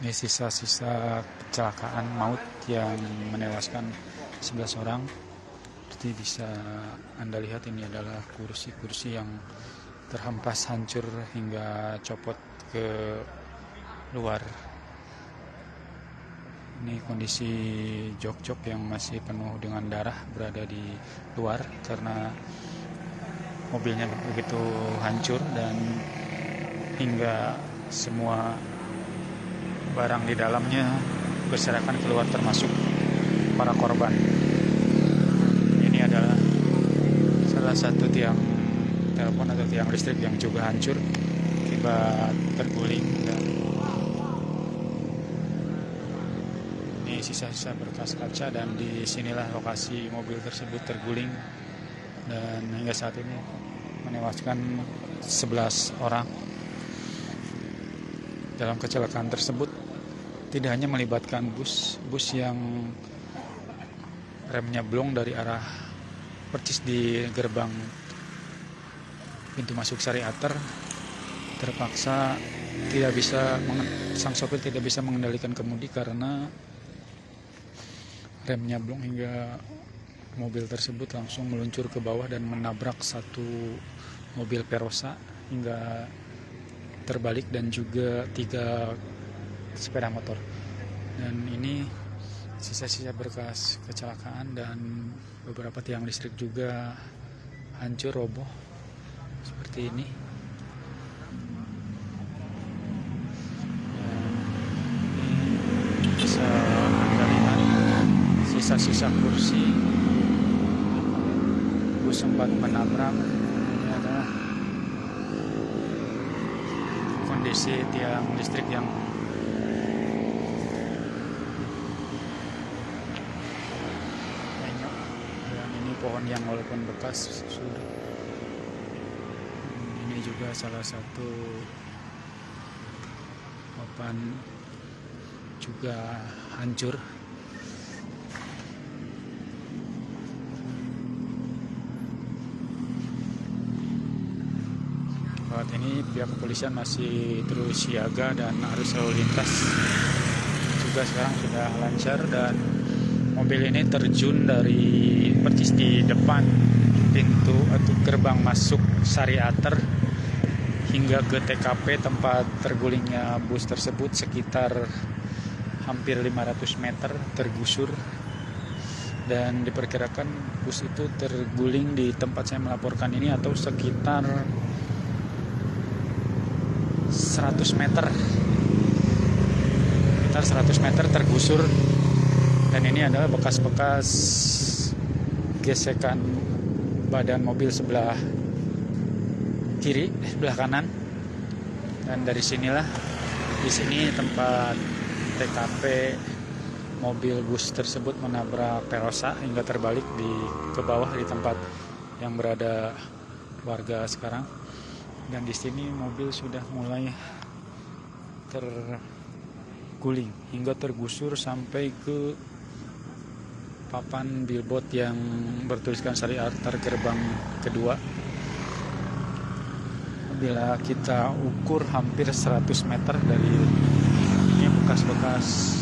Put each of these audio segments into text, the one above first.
Ini sisa-sisa kecelakaan maut yang menewaskan 11 orang. Seperti bisa Anda lihat, ini adalah kursi-kursi yang terhempas hancur hingga copot ke luar. Ini kondisi jok-jok yang masih penuh dengan darah berada di luar karena mobilnya begitu hancur, dan hingga semua barang di dalamnya berserakan keluar termasuk para korban. Ini adalah salah satu tiang telepon atau tiang listrik yang juga hancur akibat terguling, dan ini sisa-sisa berkas kaca, dan disinilah lokasi mobil tersebut terguling dan hingga saat ini menewaskan 11 orang. Dalam kecelakaan tersebut tidak hanya melibatkan bus yang remnya blong dari arah persis di gerbang pintu masuk Sari Ater, terpaksa sang sopir tidak bisa mengendalikan kemudi karena remnya blong, hingga mobil tersebut langsung meluncur ke bawah dan menabrak satu mobil Verosa hingga terbalik, dan juga 3 sepeda motor. Dan ini sisa-sisa berkas kecelakaan, dan beberapa tiang listrik juga hancur roboh seperti ini. Bisa Anda lihat sisa-sisa kursi bus sempat menabrak. Ini adalah kondisi tiang listrik yang penyok, dan ini pohon yang walaupun bekas sudah. Ini juga salah satu papan juga hancur. Saat ini pihak kepolisian masih terus siaga, dan arus lalu lintas juga sekarang sudah lancar, dan mobil ini terjun dari persis di depan pintu atau gerbang masuk Sari Ater hingga ke TKP tempat tergulingnya bus tersebut, sekitar hampir 500 meter tergusur. Dan diperkirakan bus itu terguling di tempat saya melaporkan ini atau sekitar 100 meter, sekitar 100 meter tergusur. Dan ini adalah bekas-bekas gesekan badan mobil sebelah kiri, sebelah kanan. Dan dari sinilah, di sini tempat TKP mobil bus tersebut menabrak Verosa hingga terbalik ke bawah di tempat yang berada warga sekarang. Dan di sini mobil sudah mulai terguling hingga tergusur sampai ke papan billboard yang bertuliskan Sari Ater gerbang kedua. Bila kita ukur hampir 100 meter dari ini bekas-bekas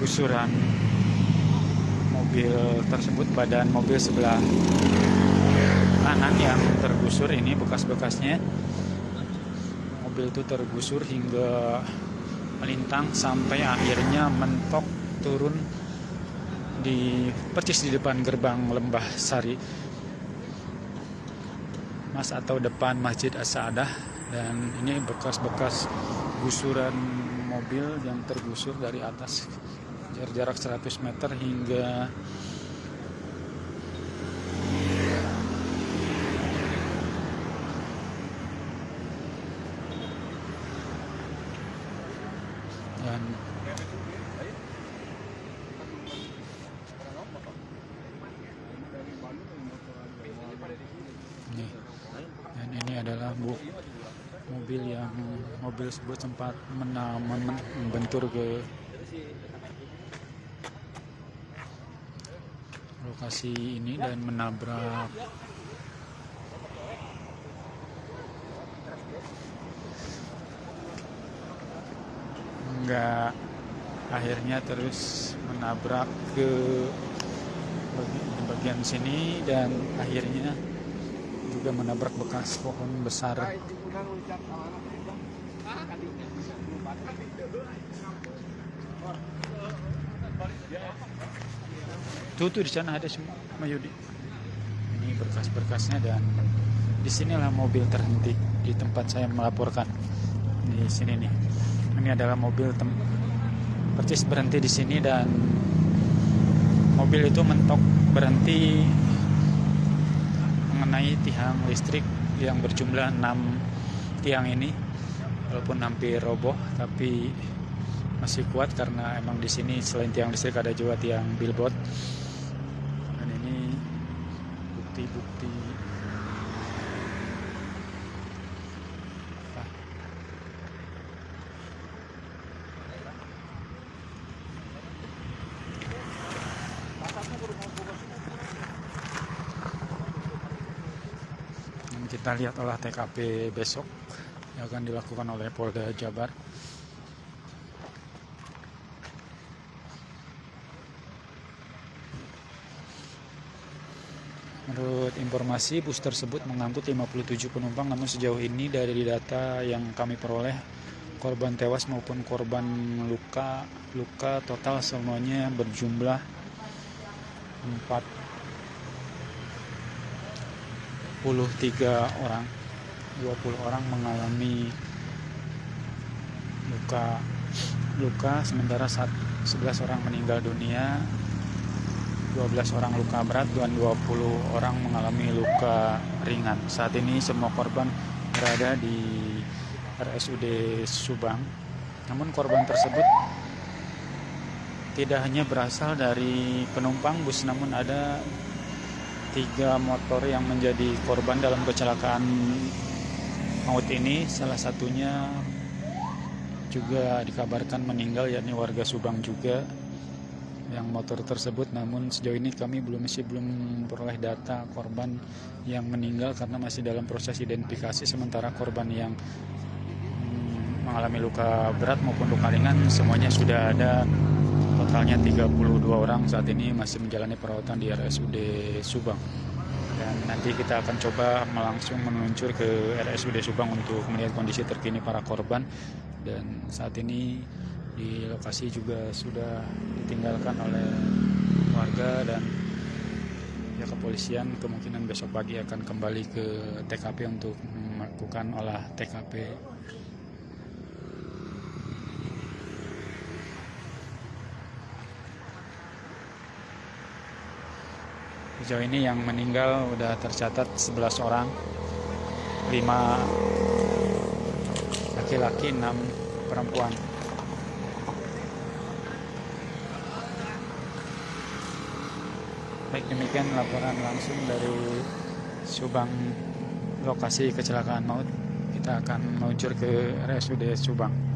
gusuran mobil tersebut, badan mobil sebelah kanan yang tergusur ini bekas-bekasnya. Mobil itu tergusur hingga melintang sampai akhirnya mentok turun di persis di depan gerbang Lembah Sari Mas atau depan Masjid As-Saadah. Dan ini bekas-bekas gusuran mobil yang tergusur dari atas jarak 100 meter hingga dan ini adalah mobil mobil tersebut sempat membentur ke lokasi ini dan menabrak akhirnya terus menabrak ke bagian sini dan akhirnya juga menabrak bekas pohon besar. Tuh di sana ada semua, Mayudi. Ini berkas-berkasnya dan disinilah mobil terhenti di tempat saya melaporkan. Di sini nih. Ini adalah mobil percis berhenti di sini dan mobil itu mentok berhenti mengenai tiang listrik yang berjumlah 6 tiang ini. Walaupun hampir roboh tapi masih kuat karena emang di sini selain tiang listrik ada juga tiang billboard. Dan ini bukti-bukti yang kita lihat olah TKP besok yang akan dilakukan oleh Polda Jabar. Menurut informasi, bus tersebut mengangkut 57 penumpang, namun sejauh ini dari data yang kami peroleh, korban tewas maupun korban luka total semuanya berjumlah 43 orang. 20 orang mengalami luka, sementara 11 orang meninggal dunia, 12 orang luka berat dan 20 orang mengalami luka ringan. Saat ini semua korban berada di RSUD Subang. Namun korban tersebut tidak hanya berasal dari penumpang bus, namun ada 3 motor yang menjadi korban dalam kecelakaan maut ini. Salah satunya juga dikabarkan meninggal, yakni warga Subang juga yang motor tersebut. Namun sejauh ini kami masih belum memperoleh data korban yang meninggal karena masih dalam proses identifikasi. Sementara korban yang mengalami luka berat maupun luka ringan semuanya sudah ada. Totalnya 32 orang saat ini masih menjalani perawatan di RSUD Subang. Dan nanti kita akan coba langsung meluncur ke RSUD Subang untuk melihat kondisi terkini para korban. Dan saat ini di lokasi juga sudah ditinggalkan oleh warga dan ya kepolisian kemungkinan besok pagi akan kembali ke TKP untuk melakukan olah TKP. Sejauh ini yang meninggal udah tercatat 11 orang, 5 laki-laki, 6 perempuan. Baik, demikian laporan langsung dari Subang, lokasi kecelakaan maut. Kita akan meluncur ke RSUD Subang.